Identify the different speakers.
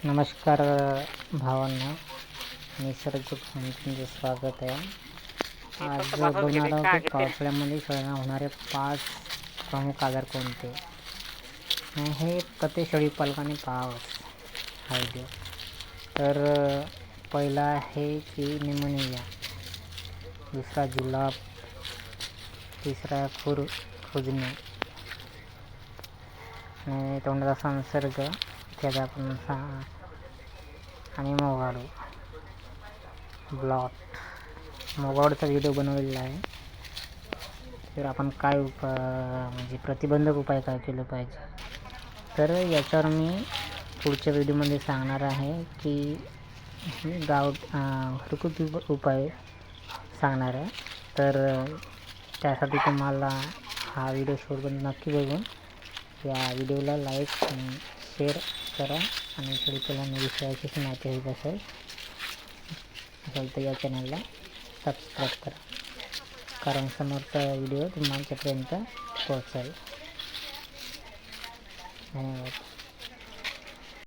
Speaker 1: नमस्कार भावांना, निसर्ग तुमचे स्वागत आहे. आज बघणार आहोत की पावसाळ्यामध्ये शेळ्यांना होणारे 5 प्रमुख आजार कोणते. हे प्रत्येक शेळी पालकाने पाहावं हा व्हिडिओ. तर पहिला आहे की निमोनिया, दुसरा जुलाब, तिसरा खुजणे आणि तोंडाचा संसर्ग त्याचा आपण आणि मोगाडू ब्लॉट. मोगाडूचा व्हिडिओ बनवलेला आहे. तर आपण काय म्हणजे प्रतिबंधक उपाय काय केलं पाहिजे, तर याच्यावर मी पुढच्या व्हिडिओमध्ये सांगणार आहे की घरगुती उपाय सांगणार आहे. तर त्यासाठी तुम्हाला हा व्हिडिओ शेवटपर्यंत नक्की बघून या व्हिडिओला लाईक आणि शेअर करा आणि शेळीपालन विषयाची माहिती हवी असेल तर या चॅनलला सबस्क्राईब करा, कारण समोरचा व्हिडिओ तुमच्यापर्यंत पोहोचेल. धन्यवाद.